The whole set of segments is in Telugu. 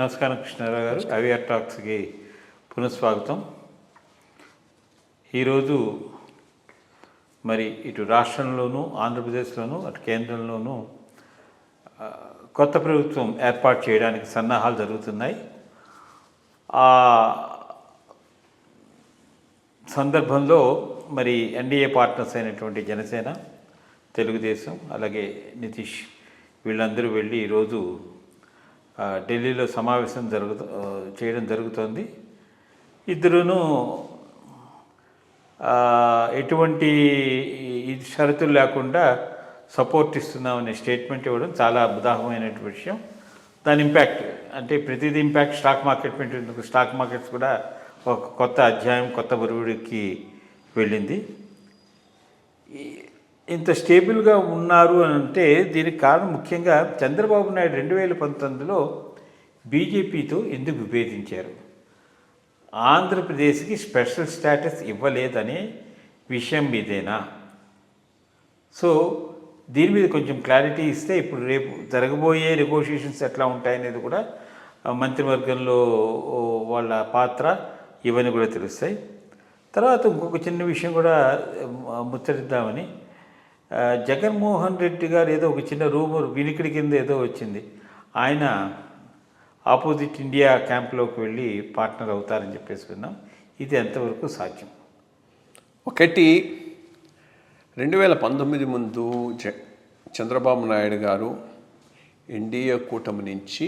నమస్కారం కృష్ణారావు గారు. అవిఆర్ టాక్స్కి పునఃస్వాగతం. ఈరోజు మరి ఇటు రాష్ట్రంలోనూ ఆంధ్రప్రదేశ్లోనూ అటు కేంద్రంలోనూ కొత్త ప్రభుత్వం ఏర్పాటు చేయడానికి సన్నాహాలు జరుగుతున్నాయి. ఆ సందర్భంలో మరి ఎన్డీఏ పార్ట్నర్స్ అయినటువంటి జనసేన, తెలుగుదేశం, అలాగే నితీష్ వీళ్ళందరూ వెళ్ళి ఈరోజు ఢిల్లీలో సమావేశం చేయడం జరుగుతోంది. ఇద్దరును ఎటువంటి షరతులు లేకుండా సపోర్ట్ ఇస్తున్నామనే స్టేట్మెంట్ ఇవ్వడం చాలా ఉదాహరణమైన విషయం. దాని ఇంపాక్ట్ అంటే ప్రతిదీ ఇంపాక్ట్ స్టాక్ మార్కెట్ పెంచేందుకు స్టాక్ మార్కెట్స్ కూడా ఒక కొత్త అధ్యాయం, కొత్త ఒరవడికి వెళ్ళింది. ఇంత స్టేబుల్గా ఉన్నారు అని అంటే దీనికి కారణం ముఖ్యంగా చంద్రబాబు నాయుడు 2019లో బీజేపీతో ఎందుకు విభేదించారు, ఆంధ్రప్రదేశ్కి స్పెషల్ స్టేటస్ ఇవ్వలేదనే విషయం మీదేనా? సో దీని మీద కొంచెం క్లారిటీ ఇస్తే ఇప్పుడు రేపు జరగబోయే నెగోషియేషన్స్ ఎట్లా ఉంటాయనేది కూడా మంత్రివర్గంలో వాళ్ళ పాత్ర ఇవన్నీ కూడా తెలుస్తాయి. తర్వాత ఇంకొక చిన్న విషయం కూడా ముచ్చటిద్దామని, జగన్మోహన్ రెడ్డి గారు ఏదో ఒక చిన్న రూమర్ వినికిడి కింద ఏదో వచ్చింది, ఆయన ఆపోజిట్ ఇండియా క్యాంప్లోకి వెళ్ళి పార్ట్నర్ అవుతారని చెప్పేసి విన్నాం. ఇది ఎంతవరకు సాధ్యం? ఒకటి, 2019 ముందు చంద్రబాబు నాయుడు గారు ఎన్డీఏ కూటమి నుంచి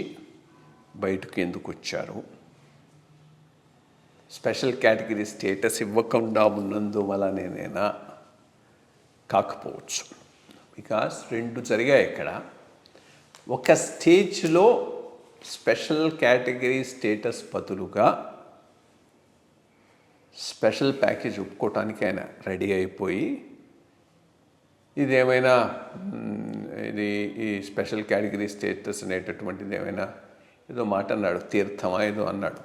బయటకు ఎందుకు వచ్చారు? స్పెషల్ కేటగిరీ స్టేటస్ ఇవ్వకుండా ఉన్నందువలనేనా? కాకపోవచ్చు. బికాస్ రెండు జరిగాయి ఇక్కడ. ఒక స్టేజ్లో స్పెషల్ కేటగిరీ స్టేటస్ బదులుగా స్పెషల్ ప్యాకేజ్ ఒప్పుకోవటానికి ఆయన రెడీ అయిపోయి, ఇదేమైనా ఈ స్పెషల్ కేటగిరీ స్టేటస్ అనేటటువంటిది ఏమైనా ఏదో మాట అన్నాడు, తీర్థమా ఏదో అన్నాడు,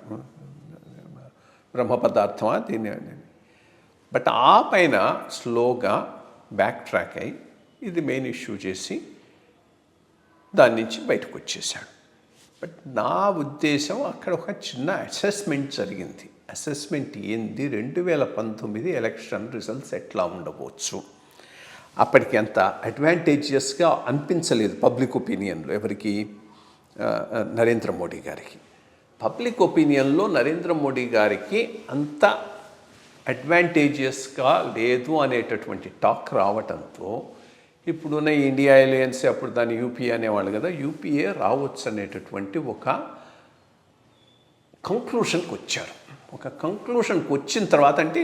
బ్రహ్మ పదార్థమా దీన్ని. బట్ ఆ పైన స్లోగా బ్యాక్ ట్రాక్ అయ్యి ఇది మెయిన్ ఇష్యూ చేసి దాని నుంచి బయటకు వచ్చేసాడు. బట్ నా ఉద్దేశం అక్కడ ఒక చిన్న అసెస్మెంట్ జరిగింది. అసెస్మెంట్ ఏంది, 2019 ఎలక్షన్ రిజల్ట్స్ ఎట్లా ఉండవచ్చు, అప్పటికి అంత అడ్వాంటేజియస్గా అనిపించలేదు పబ్లిక్ ఒపీనియన్లో. ఎవరికి? నరేంద్ర మోడీ గారికి. పబ్లిక్ ఒపీనియన్లో నరేంద్ర మోడీ గారికి అంత అడ్వాంటేజియస్గా లేదు అనేటటువంటి టాక్ రావటంతో ఇప్పుడున్న ఇండియా అలయన్స్, అప్పుడు దాన్ని యూపీఏ అనేవాళ్ళు కదా, యూపీఏ రావచ్చు అనేటటువంటి ఒక కంక్లూషన్కి వచ్చారు. ఒక కంక్లూషన్కి వచ్చిన తర్వాత, అంటే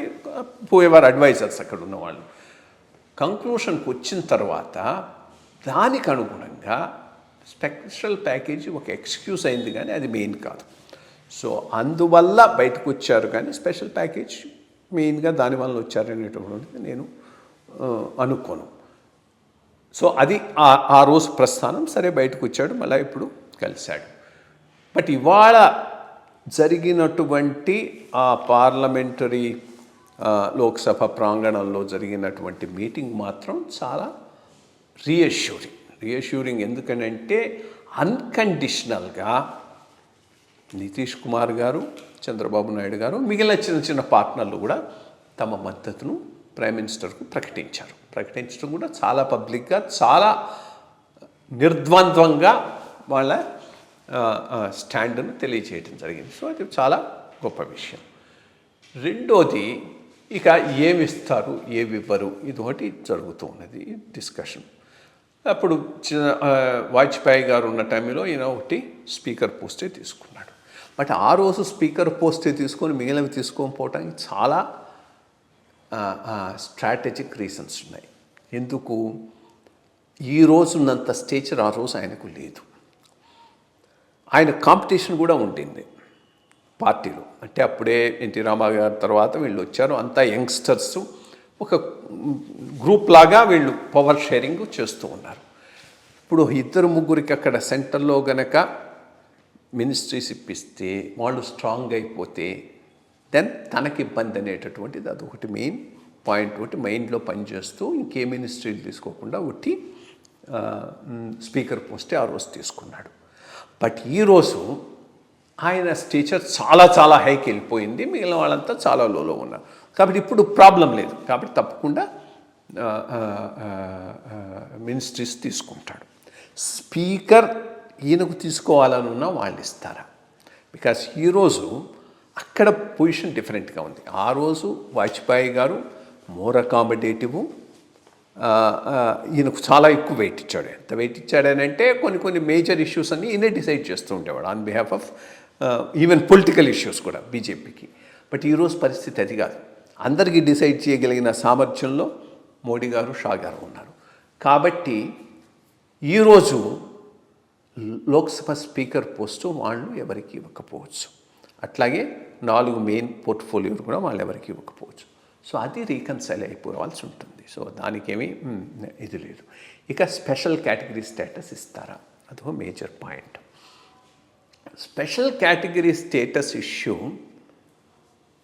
పోయేవారు అడ్వైజర్స్ అక్కడ ఉన్నవాళ్ళు, కంక్లూషన్కి వచ్చిన తర్వాత దానికి అనుగుణంగా స్పెషల్ ప్యాకేజీ ఒక ఎక్స్క్యూజ్ అయింది, కానీ అది మెయిన్ కాదు. సో అందువల్ల బయటకు వచ్చారు, కానీ స్పెషల్ ప్యాకేజ్ మెయిన్గా దానివల్ల వచ్చారనేటటువంటిది నేను అనుకోను. సో అది ఆ రోజు ప్రస్థానం. సరే, బయటకు వచ్చాడు, మళ్ళీ ఇప్పుడు కలిశాడు. బట్ ఇవాళ జరిగినటువంటి ఆ పార్లమెంటరీ లోక్సభ ప్రాంగణంలో జరిగినటువంటి మీటింగ్ మాత్రం చాలా రీఅష్యూరింగ్. ఎందుకనంటే అన్కండిషనల్గా నితీష్ కుమార్ గారు, చంద్రబాబు నాయుడు గారు, మిగిలిన చిన్న చిన్న పార్ట్నర్లు కూడా తమ మద్దతును ప్రైమ్ మినిస్టర్కు ప్రకటించడం కూడా చాలా పబ్లిక్గా, చాలా నిర్ద్వంద్వంగా వాళ్ళ స్టాండ్ను తెలియజేయడం జరిగింది. సో అది చాలా గొప్ప విషయం. రెండోది, ఇక ఏమిస్తారు ఏమివ్వరు, ఇది ఒకటి జరుగుతూ ఉన్నది డిస్కషన్. అప్పుడు వాజ్పేయి గారు ఉన్న టైంలో ఈయన ఒకటి స్పీకర్ పోస్టే తీసుకున్నాడు. బట్ ఆ రోజు స్పీకర్ పోస్టే తీసుకొని మిగిలినవి తీసుకోకపోవటానికి చాలా స్ట్రాటజిక్ రీజన్స్ ఉన్నాయి. ఎందుకు? ఈ రోజు ఉన్నంత స్టేచర్ ఆ రోజు ఆయనకు లేదు. ఆయన కాంపిటీషన్ కూడా ఉంటుంది పార్టీలో. అంటే అప్పుడే ఎన్టీ రామారావు గారి తర్వాత వీళ్ళు వచ్చారు, అంతా యంగ్స్టర్స్, ఒక గ్రూప్ లాగా వీళ్ళు పవర్ షేరింగ్ చేస్తూ ఉన్నారు. ఇప్పుడు 2-3కి అక్కడ సెంటర్లో గనక మినిస్ట్రీస్ ఇప్పిస్తే, వాళ్ళు స్ట్రాంగ్ అయిపోతే దెన్ తనకి ఇబ్బంది అనేటటువంటిది అదొకటి మెయిన్ పాయింట్. ఒకటి మైండ్లో పనిచేస్తూ ఇంకే మినిస్ట్రీలు తీసుకోకుండా ఒకటి స్పీకర్ పోస్టే ఆ రోజు తీసుకున్నాడు. బట్ ఈరోజు ఆయన స్టేచర్ చాలా చాలా హైకి వెళ్ళిపోయింది, మిగిలిన వాళ్ళంతా చాలా లోలో ఉన్నారు. కాబట్టి ఇప్పుడు ప్రాబ్లం లేదు, కాబట్టి తప్పకుండా మినిస్ట్రీస్ తీసుకుంటాడు. స్పీకర్ ఈయనకు తీసుకోవాలనున్నా వాళ్ళు ఇస్తారా? బికాస్ ఈరోజు అక్కడ పొజిషన్ డిఫరెంట్గా ఉంది. ఆ రోజు వాజ్పేయి గారు మోర్ అకామిడేటివ్, ఈయనకు చాలా ఎక్కువ వెయిట్ ఇచ్చాడు. ఎంత వెయిట్ ఇచ్చాడనంటే కొన్ని మేజర్ ఇష్యూస్ అన్నీ ఈయనే డిసైడ్ చేస్తూ ఉండేవాడు on behalf of even political issues కూడా బీజేపీకి. బట్ ఈరోజు పరిస్థితి అది కాదు. అందరికీ డిసైడ్ చేయగలిగిన సామర్థ్యంలో మోడీ గారు, షా గారు ఉన్నారు. కాబట్టి ఈరోజు లోక్సభ స్పీకర్ పోస్టు వాళ్ళు ఎవరికి ఇవ్వకపోవచ్చు, అట్లాగే 4 మెయిన్ పోర్ట్ఫోలియోలు కూడా వాళ్ళు ఎవరికి ఇవ్వకపోవచ్చు. సో అది రీకన్సైల్ అయిపోవాల్సి ఉంటుంది. సో దానికేమీ ఇది లేదు. ఇక స్పెషల్ కేటగిరీ స్టేటస్ ఇస్తారా, అదో major point. Special category status issue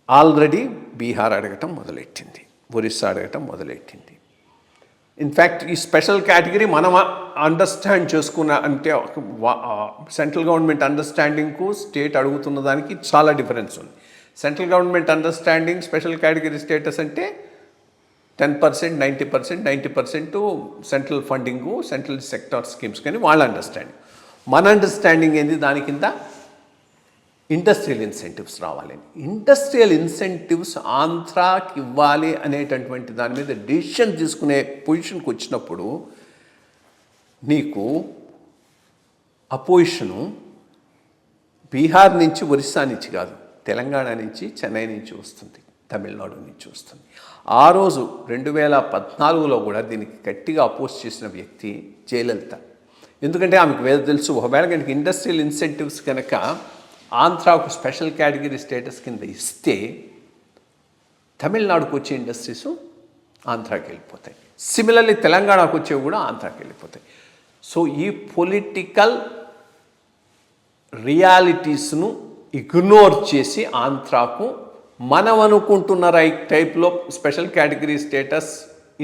already Bihar అడగటం మొదలెట్టింది, ఒరిస్సా అడగటం మొదలెట్టింది. ఇన్ఫ్యాక్ట్ ఈ స్పెషల్ కేటగిరీ మనం అండర్స్టాండ్ చేసుకున్న అంటే సెంట్రల్ గవర్నమెంట్ అండర్స్టాండింగ్కు స్టేట్ అడుగుతున్న దానికి చాలా డిఫరెన్స్ ఉంది. Central government understanding special category status అంటే 10%, 90%, 90% central funding, central sector schemes కానీ వాళ్ళ అండర్స్టాండింగ్. మన అండర్స్టాండింగ్ ఏంది, దాని కింద ఇండస్ట్రియల్ ఇన్సెంటివ్స్ రావాలి. ఇండస్ట్రియల్ ఇన్సెంటివ్స్ ఆంధ్రాకి ఇవ్వాలి అనేటటువంటి దాని మీద డెసిషన్ తీసుకునే పొజిషన్కి వచ్చినప్పుడు నీకు అపోజిషను బీహార్ నుంచి, ఒరిస్సా నుంచి కాదు, తెలంగాణ నుంచి, చెన్నై నుంచి వస్తుంది, తమిళనాడు నుంచి వస్తుంది. ఆ రోజు 2014లో కూడా దీనికి గట్టిగా అపోజ్ చేసిన వ్యక్తి జయలలిత. ఎందుకంటే ఆమెకు తెలుసు, ఒకవేళ కనుక ఇండస్ట్రియల్ ఇన్సెంటివ్స్ కనుక ఆంధ్రాకు స్పెషల్ కేటగిరీ స్టేటస్ కింద ఇస్తే తమిళనాడుకు వచ్చే ఇండస్ట్రీస్ ఆంధ్రాకి వెళ్ళిపోతాయి, సిమిలర్లీ తెలంగాణకు వచ్చేవి కూడా ఆంధ్రాకి వెళ్ళిపోతాయి. సో ఈ పొలిటికల్ రియాలిటీస్ను ఇగ్నోర్ చేసి ఆంధ్రాకు మనం అనుకుంటున్న టైప్లో special category status,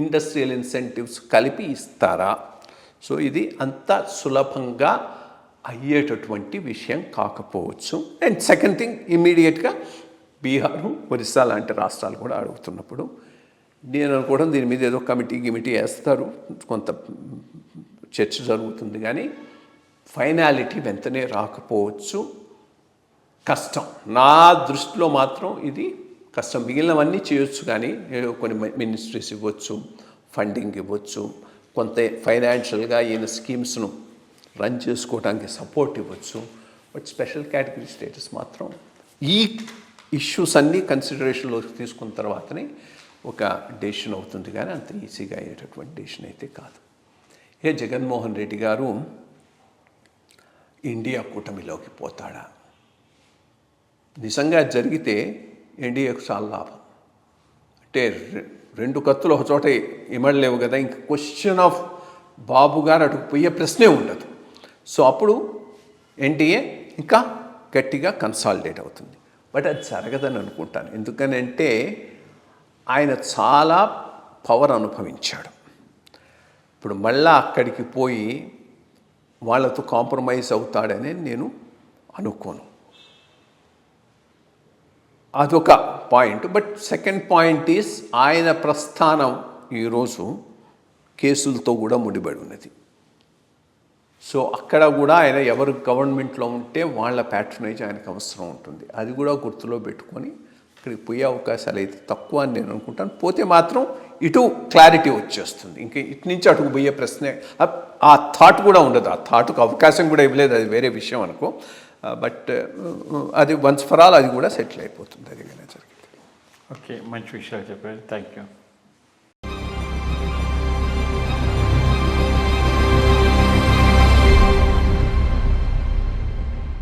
industrial incentives కలిపి ఇస్తారా? సో ఇది అంత సులభంగా అయ్యేటటువంటి విషయం కాకపోవచ్చు. అండ్ సెకండ్ థింగ్, ఇమ్మీడియట్గా బీహారు, ఒరిస్సా లాంటి రాష్ట్రాలు కూడా అడుగుతున్నప్పుడు నేను అనుకోవడం దీని మీద ఏదో కమిటీ వేస్తారు, కొంత చర్చ జరుగుతుంది, కానీ ఫైనాలిటీ వెంటనే రాకపోవచ్చు. కష్టం. నా దృష్టిలో మాత్రం ఇది కష్టం. మిగిలినవన్నీ చేయొచ్చు, కానీ కొన్ని మినిస్ట్రీస్ ఇవ్వచ్చు, ఫండింగ్ ఇవ్వచ్చు, కొంత ఫైనాన్షియల్గా ఈయన స్కీమ్స్ను రన్ చేసుకోవడానికి సపోర్ట్ ఇవ్వచ్చు. బట్ స్పెషల్ కేటగిరీ స్టేటస్ మాత్రం ఈ ఇష్యూస్ అన్నీ కన్సిడరేషన్లోకి తీసుకున్న తర్వాతనే ఒక డెసిషన్ అవుతుంది, కానీ అంత ఈజీగా అయ్యేటటువంటి డెసిషన్ అయితే కాదు. ఇక జగన్మోహన్ రెడ్డి గారు ఇండియా కూటమిలోకి పోతాడా? నిజంగా జరిగితే ఎన్డీఏకు చాలా లాభం. అంటే 2 కత్తులు ఒక చోట ఇమడలేవు కదా, ఇంక క్వశ్చన్ ఆఫ్ బాబు గారు అటుకు పోయే ప్రశ్నే ఉండదు. సో అప్పుడు ఎన్డీఏ ఇంకా గట్టిగా కన్సాలిడేట్ అవుతుంది. బట్ అది జరగదని అనుకుంటాను. ఎందుకనంటే ఆయన చాలా పవర్ అనుభవించాడు. ఇప్పుడు మళ్ళా అక్కడికి పోయి వాళ్ళతో కాంప్రమైజ్ అవుతాడని నేను అనుకోను. అదొక point. But second point is ఆయన ప్రస్థానం ఈరోజు కేసులతో కూడా ముడిపడి ఉన్నది. సో అక్కడ కూడా ఆయన ఎవరు గవర్నమెంట్లో ఉంటే వాళ్ళ ప్యాట్రనైజ్ ఆయనకు అవసరం ఉంటుంది. అది కూడా గుర్తులో పెట్టుకొని అక్కడికి పోయే అవకాశాలు అయితే తక్కువ అని నేను అనుకుంటాను. పోతే మాత్రం ఇటు క్లారిటీ వచ్చేస్తుంది. ఇంకా ఇటు నుంచి అటుకు పోయే ప్రశ్నే, ఆ థాట్ కూడా ఉండదు, ఆ థాట్కు అవకాశం కూడా ఇవ్వలేదు, అది వేరే విషయం అనుకో. బట్ అది వన్స్ ఫర్ ఆల్ అది కూడా సెటిల్ అయిపోతుంది, అది కానీ జరిగింది. ఓకే, మంచి విషయాలు చెప్పారు. Thank you.